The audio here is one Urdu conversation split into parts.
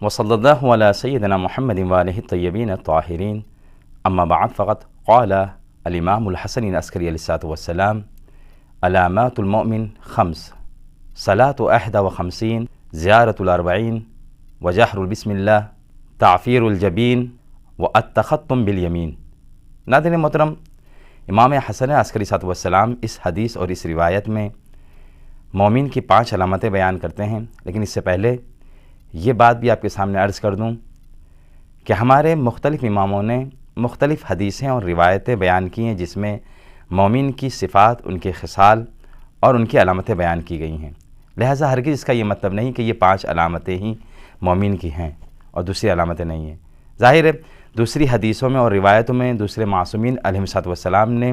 وصلی اللہ علی سیدنا محمد وآلہ الطیبین الطاہرین اما بعد فقط قال الامام الحسن العسکری علیہ السلام علامات المؤمن خمس صلاة 51 زیارة الاربعین وجہر بسم اللہ تعفیر الجبین والتختم بالیمین۔ ناظرین محترم، امام حسن عسکری صلی اللہ علیہ وسلم اس حدیث اور اس روایت میں مومن کی 5 علامتیں بیان کرتے ہیں، لیکن اس سے پہلے یہ بات بھی آپ کے سامنے عرض کر دوں کہ ہمارے مختلف اماموں نے مختلف حدیثیں اور روایتیں بیان کی ہیں جس میں مومن کی صفات، ان کے خصال اور ان کی علامتیں بیان کی گئی ہیں۔ لہٰذا ہرگز اس کا یہ مطلب نہیں کہ یہ 5 علامتیں ہی مومن کی ہیں اور دوسری علامتیں نہیں ہیں۔ ظاہر ہے دوسری حدیثوں میں اور روایتوں میں دوسرے معصومین علیہ السلام نے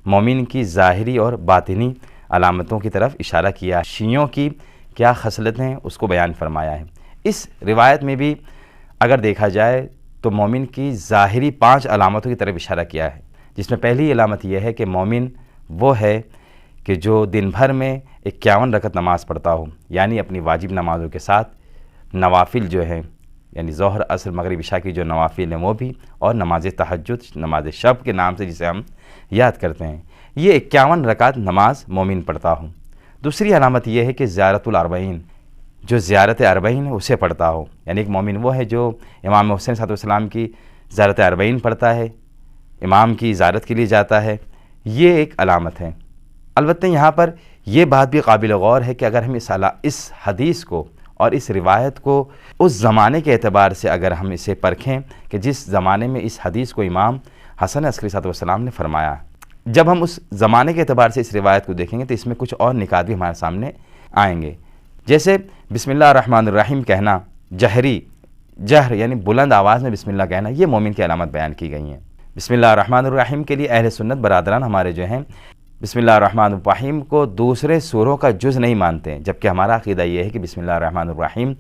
مومن کی ظاہری اور باطنی علامتوں کی طرف اشارہ کیا، شیعوں کی کیا خصلتیں اس کو بیان فرمایا ہے۔ اس روایت میں بھی اگر دیکھا جائے تو مومن کی ظاہری 5 علامتوں کی طرف اشارہ کیا ہے، جس میں پہلی علامت یہ ہے کہ مومن وہ ہے کہ جو دن بھر میں 51 رکعت نماز پڑھتا ہو، یعنی اپنی واجب نمازوں کے ساتھ نوافل جو ہیں، یعنی ظہر، عصر، مغرب، عشاء کی جو نوافل ہیں وہ بھی، اور نماز تہجد، نماز شب کے نام سے جسے ہم یاد کرتے ہیں، یہ 51 رکعت نماز مومن پڑھتا ہوں۔ دوسری علامت یہ ہے کہ زیارت الاربعین، جو زیارت اربعین ہے اسے پڑھتا ہو، یعنی ایک مومن وہ ہے جو امام حسین صلی اللہ علیہ وسلم کی زیارت اربعین پڑھتا ہے، امام کی زیارت کے لیے جاتا ہے، یہ ایک علامت ہے۔ البتہ یہاں پر یہ بات بھی قابل غور ہے کہ اگر ہم اس حدیث کو اور اس روایت کو اس زمانے کے اعتبار سے اگر ہم اسے پرکھیں کہ جس زمانے میں اس حدیث کو امام حسن عسکری صلی اللہ علیہ وسلم نے فرمایا، جب ہم اس زمانے کے اعتبار سے اس روایت کو دیکھیں گے تو اس میں کچھ اور نکات بھی ہمارے سامنے آئیں گے، جیسے بسم اللہ الرحمن الرحیم کہنا، جہر یعنی بلند آواز میں بسم اللہ کہنا، یہ مومن کی علامت بیان کی گئی ہیں۔ بسم اللہ الرحمن الرحیم کے لیے اہل سنت برادران ہمارے جو ہیں بسم اللہ الرحمن الرحیم کو دوسرے سوروں کا جز نہیں مانتے ہیں، جبکہ ہمارا عقیدہ یہ ہے کہ بسم اللہ الرحمن الرحیم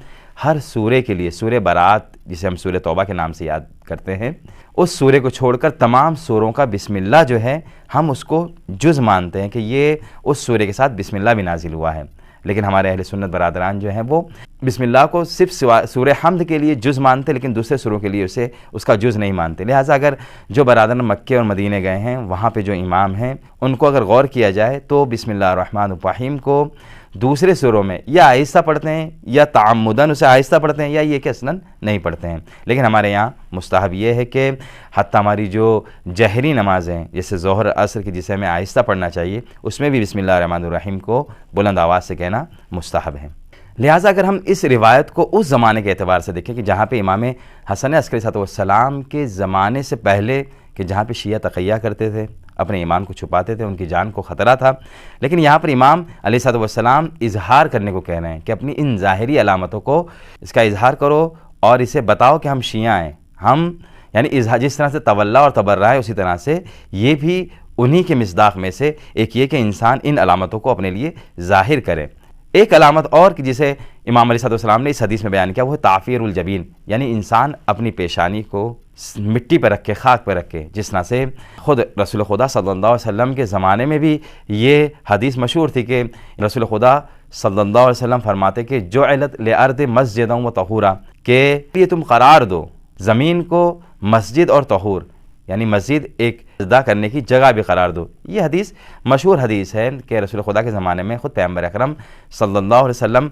ہر سورے کے لیے، سورہ برات جسے ہم سورہ توبہ کے نام سے یاد کرتے ہیں، اس سورے کو چھوڑ کر تمام سوروں کا بسم اللہ جو ہے ہم اس کو جز مانتے ہیں کہ یہ اس سورے کے ساتھ بسم اللہ بھی نازل ہوا ہے۔ لیکن ہمارے اہل سنت برادران جو ہیں وہ بسم اللہ کو صرف سورہ حمد کے لیے جز مانتے، لیکن دوسرے سوروں کے لیے اس کا جز نہیں مانتے۔ لہٰذا اگر جو برادران مکے اور مدینے گئے ہیں وہاں پہ جو امام ہیں ان کو اگر غور کیا جائے تو بسم اللہ الرحمن الرحیم کو دوسرے سوروں میں یا آہستہ پڑھتے ہیں یا تعمداً اسے آہستہ پڑھتے ہیں یا یہ کہ اصلاً نہیں پڑھتے ہیں، لیکن ہمارے یہاں مستحب یہ ہے کہ حتیٰ ہماری جو جہری نمازیں جیسے ظہر، عصر کی جسے ہمیں آہستہ پڑھنا چاہیے اس میں بھی بسم اللہ الرحمن الرحیم کو بلند آواز سے کہنا مستحب ہے۔ لہٰذا اگر ہم اس روایت کو اس زمانے کے اعتبار سے دیکھیں کہ جہاں پہ امام حسن عسکری صلی اللہ علیہ وسلم کے زمانے سے پہلے کہ جہاں پہ شیعہ تقیہ کرتے تھے، اپنے ایمان کو چھپاتے تھے، ان کی جان کو خطرہ تھا، لیکن یہاں پر امام علیہ السلام اظہار کرنے کو کہہ رہے ہیں کہ اپنی ان ظاہری علامتوں کو اس کا اظہار کرو اور اسے بتاؤ کہ ہم شیعہ ہیں، ہم یعنی جس طرح سے تولا اور تبرہ ہے اسی طرح سے یہ بھی انہی کے مصداق میں سے ایک یہ کہ انسان ان علامتوں کو اپنے لیے ظاہر کرے۔ ایک علامت اور کہ جسے امام علیہ السلام نے اس حدیث میں بیان کیا وہ ہے تعفیر الجبین، یعنی انسان اپنی پیشانی کو مٹی پہ رکھ کے، خاک پہ رکھ کے، جس طرح سے خود رسول خدا صلی اللہ علیہ وسلم کے زمانے میں بھی یہ حدیث مشہور تھی کہ رسول خدا صلی اللہ علیہ وسلم فرماتے کہ جعلت للارض مسجدا و طہورا، کہ یہ تم قرار دو زمین کو مسجد اور طہور، یعنی مسجد ایک سجدہ کرنے کی جگہ بھی قرار دو۔ یہ حدیث مشہور حدیث ہے کہ رسول خدا کے زمانے میں خود پیغمبر اکرم صلی اللہ علیہ وسلم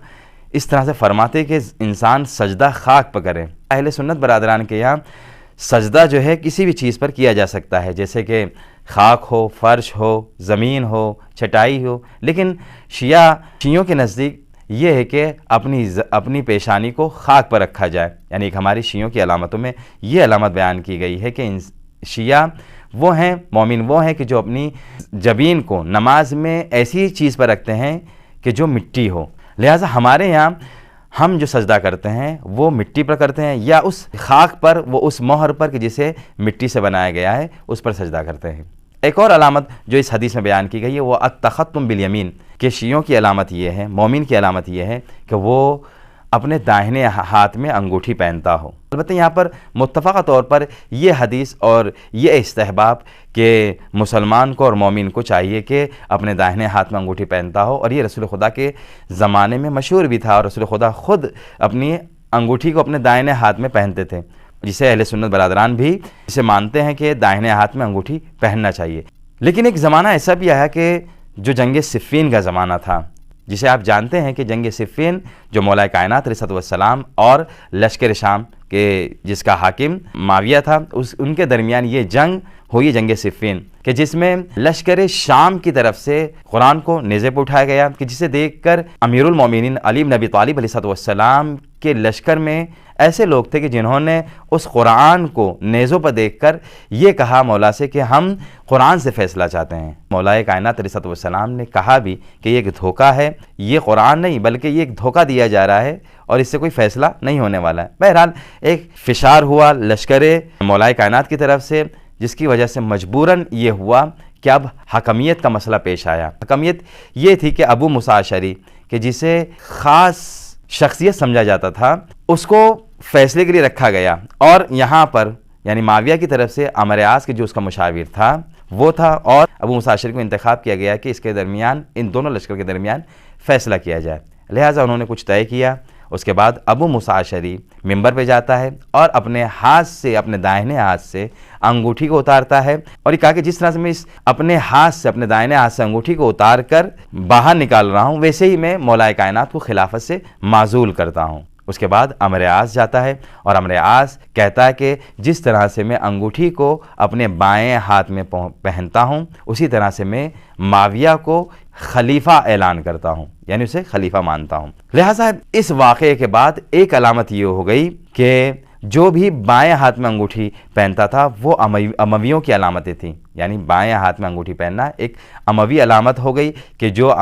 اس طرح سے فرماتے کہ انسان سجدہ خاک پر کرے۔ اہل سنت برادران کے یہاں سجدہ جو ہے کسی بھی چیز پر کیا جا سکتا ہے، جیسے کہ خاک ہو، فرش ہو، زمین ہو، چٹائی ہو، لیکن شیعوں کے نزدیک یہ ہے کہ اپنی پیشانی کو خاک پر رکھا جائے، یعنی ایک ہماری شیعوں کی علامتوں میں یہ علامت بیان کی گئی ہے کہ شیعہ وہ ہیں، مومن وہ ہیں کہ جو اپنی جبین کو نماز میں ایسی چیز پر رکھتے ہیں کہ جو مٹی ہو۔ لہٰذا ہمارے یہاں ہم جو سجدہ کرتے ہیں وہ مٹی پر کرتے ہیں یا اس خاک پر، وہ اس مہر پر کہ جسے مٹی سے بنایا گیا ہے اس پر سجدہ کرتے ہیں۔ ایک اور علامت جو اس حدیث میں بیان کی گئی ہے وہ التختم بالیمین، کہ شیعوں کی علامت یہ ہے، مومن کی علامت یہ ہے کہ وہ اپنے داہنے ہاتھ میں انگوٹھی پہنتا ہو۔ البتہ یہاں پر متفقہ طور پر یہ حدیث اور یہ استحباب کہ مسلمان کو اور مومن کو چاہیے کہ اپنے داہنے ہاتھ میں انگوٹھی پہنتا ہو، اور یہ رسول خدا کے زمانے میں مشہور بھی تھا، اور رسول خدا خود اپنی انگوٹھی کو اپنے دائیں ہاتھ میں پہنتے تھے، جسے اہل سنت برادران بھی اسے مانتے ہیں کہ دائیں ہاتھ میں انگوٹھی پہننا چاہیے۔ لیکن ایک زمانہ ایسا بھی آیا کہ جو جنگ صفین کا زمانہ تھا، جسے آپ جانتے ہیں کہ جنگ صفین جو مولا کائنات علیہ السلام اور لشکر شام کے جس کا حاکم معاویہ تھا، ان کے درمیان یہ جنگ ہوئی، جنگ صفین، کہ جس میں لشکر شام کی طرف سے قرآن کو نیزے پہ اٹھایا گیا، کہ جسے دیکھ کر امیر المومنین علی بن ابی طالب علیہ السلام کے لشکر میں ایسے لوگ تھے کہ جنہوں نے اس قرآن کو نیزوں پر دیکھ کر یہ کہا مولا سے کہ ہم قرآن سے فیصلہ چاہتے ہیں۔ مولا کائنات علیہ السلام نے کہا بھی کہ یہ ایک دھوکہ ہے، یہ قرآن نہیں بلکہ یہ ایک دھوکہ دیا جا رہا ہے اور اس سے کوئی فیصلہ نہیں ہونے والا ہے۔ بہرحال ایک فشار ہوا لشکر مولا کائنات کی طرف سے، جس کی وجہ سے مجبوراً یہ ہوا کہ اب حکمیت کا مسئلہ پیش آیا۔ حکمیت یہ تھی کہ ابو موسیٰ اشعری کہ جسے خاص شخصیت سمجھا جاتا تھا، اس کو فیصلے کے لیے رکھا گیا، اور یہاں پر یعنی معاویہ کی طرف سے عمرو عاص کے جو اس کا مشاور تھا وہ تھا، اور ابو موسیٰ اشعری کو انتخاب کیا گیا کہ اس کے درمیان، ان دونوں لشکر کے درمیان فیصلہ کیا جائے۔ لہٰذا انہوں نے کچھ طے کیا۔ اس کے بعد ابو موسیٰ اشعری ممبر پہ جاتا ہے اور اپنے ہاتھ سے، اپنے دائیں ہاتھ سے انگوٹھی کو اتارتا ہے، اور یہ کہا کہ جس طرح سے میں اپنے ہاتھ سے، اپنے دائیں ہاتھ سے انگوٹھی کو اتار کر باہر نکال رہا ہوں، ویسے ہی میں مولا کائنات کو خلافت سے معزول کرتا ہوں۔ اس کے بعد عمرو عاص جاتا ہے اور عمرو عاص کہتا ہے کہ جس طرح سے میں انگوٹھی کو اپنے بائیں ہاتھ میں پہنتا ہوں، اسی طرح سے میں معاویہ کو خلیفہ اعلان کرتا ہوں، یعنی اسے خلیفہ مانتا ہوں۔ لہٰذا اس واقعے کے بعد ایک علامت یہ ہو گئی کہ جو بھی بائیں ہاتھ میں انگوٹھی پہنتا تھا وہ امویوں کی علامتیں تھیں، یعنی بائیں ہاتھ میں انگوٹھی پہننا ایک اموی علامت ہو گئی، کہ جو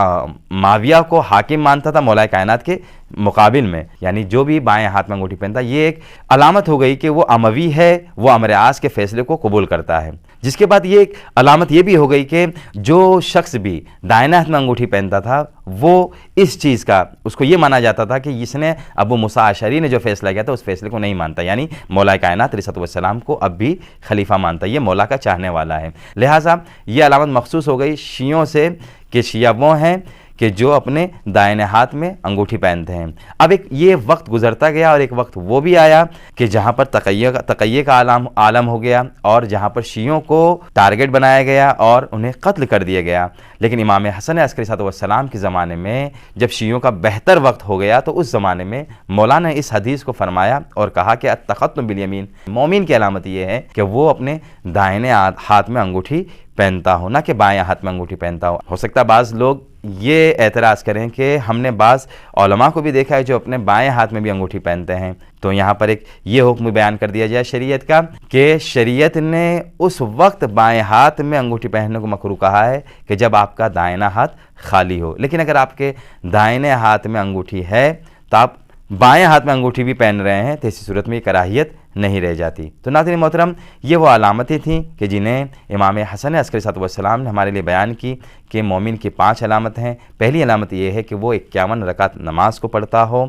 معاویہ کو حاکم مانتا تھا مولا کائنات کے مقابل میں، یعنی جو بھی بائیں ہاتھ میں انگوٹھی پہنتا، یہ ایک علامت ہو گئی کہ وہ اموی ہے، وہ عمرو عاص کے فیصلے کو قبول کرتا ہے۔ جس کے بعد یہ ایک علامت یہ بھی ہو گئی کہ جو شخص بھی دائیں ہاتھ میں انگوٹھی پہنتا تھا وہ اس چیز کا، اس کو یہ مانا جاتا تھا کہ اس نے ابو موسیٰ اشعری نے جو فیصلہ کیا تھا اس فیصلے کو نہیں مانتا، یعنی مولا کائنات علیہ السلام کو اب بھی خلیفہ مانتا، یہ مولا کا چاہنے والا ہے۔ لہٰذا یہ علامت مخصوص ہو گئی شیعوں سے کہ شیعہ وہ ہیں کہ جو اپنے دائیں ہاتھ میں انگوٹھی پہنتے ہیں۔ اب ایک یہ وقت گزرتا گیا اور ایک وقت وہ بھی آیا کہ جہاں پر تقیہ کا عالم ہو گیا، اور جہاں پر شیعوں کو ٹارگٹ بنایا گیا اور انہیں قتل کر دیا گیا۔ لیکن امام حسن عسکری صلی اللہ علیہ وسلم کے زمانے میں جب شیعوں کا بہتر وقت ہو گیا تو اس زمانے میں مولانا نے اس حدیث کو فرمایا اور کہا کہ التختم بالیمین، مومن کی علامت یہ ہے کہ وہ اپنے دائیں ہاتھ میں انگوٹھی پہنتا ہو، نہ کہ بائیں ہاتھ میں انگوٹھی پہنتا ہو۔ ہو سکتا ہے بعض لوگ یہ اعتراض کریں کہ ہم نے بعض علماء کو بھی دیکھا ہے جو اپنے بائیں ہاتھ میں بھی انگوٹھی پہنتے ہیں، تو یہاں پر ایک یہ حکم بیان کر دیا جائے شریعت کا کہ شریعت نے اس وقت بائیں ہاتھ میں انگوٹھی پہننے کو مکروہ کہا ہے کہ جب آپ کا دائیں ہاتھ خالی ہو، لیکن اگر آپ کے دائیں ہاتھ میں انگوٹھی ہے تو آپ بائیں ہاتھ میں انگوٹھی بھی پہن رہے ہیں تو اسی صورت میں یہ کراہیت نہیں رہ جاتی۔ تو ناظرین محترم، یہ وہ علامتیں تھیں کہ جنہیں امام حسن عسکری صلی اللہ علیہ وسلم نے ہمارے لیے بیان کی کہ مومن کی 5 علامت ہیں۔ پہلی علامت یہ ہے کہ وہ 51 رکعت نماز کو پڑھتا ہو،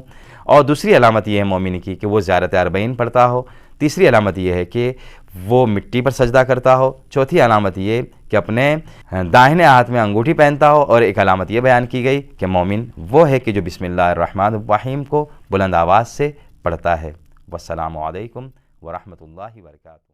اور دوسری علامت یہ ہے مومن کی کہ وہ زیارت اربعین پڑھتا ہو، تیسری علامت یہ ہے کہ وہ مٹی پر سجدہ کرتا ہو، چوتھی علامت یہ کہ اپنے داہنے ہاتھ میں انگوٹھی پہنتا ہو، اور ایک علامت یہ بیان کی گئی کہ مومن وہ ہے کہ جو بسم اللہ الرحمن الرحیم کو بلند آواز سے پڑھتا ہے۔ والسلام علیکم ورحمۃ اللہ وبرکاتہ۔